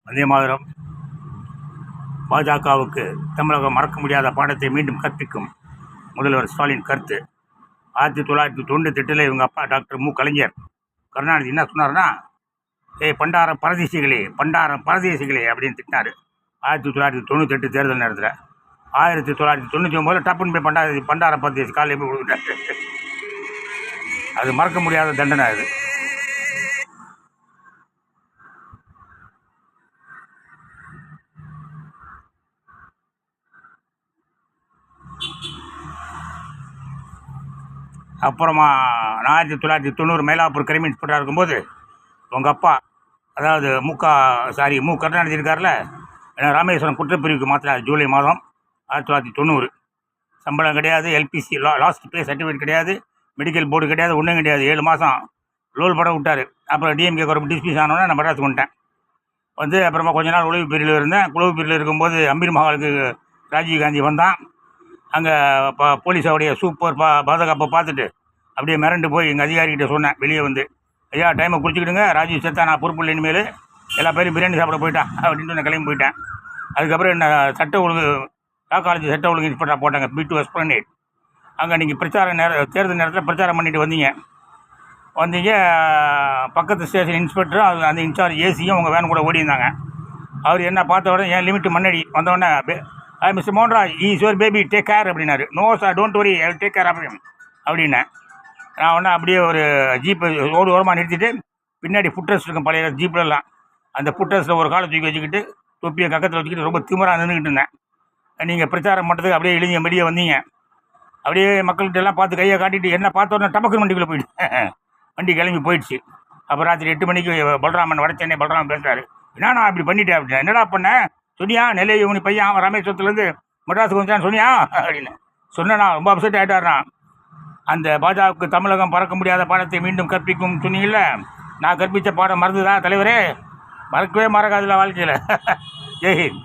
வந்தே மாதரம். பாஜகவுக்கு தமிழகம் மறக்க முடியாத பாடத்தை மீண்டும் கற்பிக்கும் முதல்வர் ஸ்டாலின் கருத்து. 1998 இவங்க அப்பா டாக்டர் மு. கலைஞர் கருணாநிதி என்ன சொன்னார்னா, பண்டார பரதேசிகளே அப்படின்னு திட்டினார். 1998 தேர்தல் நேரத்தில் 1999 டப்புன்னு போய் பண்டார பரதேசி காலையில் போய் கொடுத்துட்டாரு. அது மறக்க முடியாத தண்டனை. அது அப்புறமா 1990 மயிலாப்பூர் கிரைம் இன்ஸ்பெக்டராக இருக்கும்போது உங்கள் அப்பா, அதாவது மு. கருணாநிதி இருக்கார்ல, ராமேஸ்வரம் குற்றப்பிரிவுக்கு மாற்றினார். ஜூலை மாதம் 1990. சம்பளம் கிடையாது, எல்பிசி லாஸ்ட் பே சர்டிஃபிகேட் கிடையாது, மெடிக்கல் போர்டு கிடையாது, ஒன்றும் கிடையாது. 7 மாதம் லோல் படம் விட்டார். அப்புறம் டிஎம்கே கவர்மெண்ட் டிஸ்மிஸ் ஆனோடனே நான் மெட்ராஸ் வந்துட்டேன். அப்புறமா கொஞ்ச நாள் உளவு பிரிவில் இருந்தேன். உளவு பிரிவில் இருக்கும்போது அம்பீர் மஹாலுக்கு ராஜீவ்காந்தி வந்தான். அங்கே போலீஸோடைய சூப்பர் பாதுகாப்பை பார்த்துட்டு அப்படியே மிரண்டு போய் எங்கள் அதிகாரிகிட்ட சொன்னேன். வெளியே வந்து, ஐயா டைமை குறிச்சிக்கிடுங்க, ராஜீவ் செத்தா நான் பொறுப்பு இல்லை, இனிமேல் எல்லா பேரும் பிரியாணி சாப்பிட போயிட்டான் அப்படின்ட்டு நான் கிளம்பி போயிட்டேன். அதுக்கப்புறம் என்ன சட்ட ஒழுங்கு காலேஜ் சட்ட ஒழுங்கு இன்ஸ்பெக்டராக போட்டாங்க, B2 எஸ்பிளனேட். அங்கே நீங்கள் தேர்தல் நேரத்தில் பிரச்சாரம் பண்ணிட்டு வந்தீங்க. பக்கத்து ஸ்டேஷன் இன்ஸ்பெக்டரும் அந்த இன்சார்ஜ் ஏசியும் உங்கள் வேன் கூட ஓடிந்தாங்க. அவர் என்ன பார்த்த உடனே என் லிமிட்டு மண்ணடி வந்தோடனே, mister Mohanraj is your baby, take care அப்படின்னாரு. No sir, don't worry, I will take care அப்படின்னு அப்படின்னேன். நான் உடனே அப்படியே ஒரு ஜீப்பு ஓரமாக நிறுத்திட்டு, பின்னாடி ஃபுட்ரஸ் இருக்கும் பழைய ஜீப்லலாம், அந்த ஃபுட்ரஸில் ஒரு காலை தூக்கி வச்சுக்கிட்டு தொப்பியை கக்கத்தில் வச்சுக்கிட்டு ரொம்ப திமிராக நின்றுக்கிட்டு இருந்தேன். நீங்கள் பிரச்சாரம் பண்ணுறதுக்கு அப்படியே இழிஞ்ச வெளியே வந்தீங்க. அப்படியே மக்கள்கிட்ட எல்லாம் பார்த்து கையை காட்டிட்டு என்ன பார்த்த உடனே டபக்கு வண்டிக்குள்ளே போயிட்டேன். வண்டி கிளம்பி போயிடுச்சு. அப்புறம் ராத்திரி 8 மணிக்கு பலராமன் வடச்சென்னை பலராமன் பேசுகிறாரு. என்னண்ணா இப்படி பண்ணிட்டேன் அப்படின்னா, என்னடா பண்ணேன் சொன்னியா, நெல்லை இவனி பையன் அவன் ராமேஸ்வரத்துலேருந்து மெட்ராஸுக்கு வந்துச்சான்னு சொன்னியா அப்படின்னு சொன்னேண்ணா. ரொம்ப அப்செட் ஆகிட்டாருண்ணா. அந்த பாஜகவுக்கு தமிழகம் பறக்க முடியாத பாடத்தை மீண்டும் கற்பிக்கும் சொன்னீங்கல்ல, நான் கற்பித்த பாடம் மறந்துதான் தலைவரே, மறக்கவே மறக்காதுல வாழ்க்கையில். ஜெய்ஹிந்த்.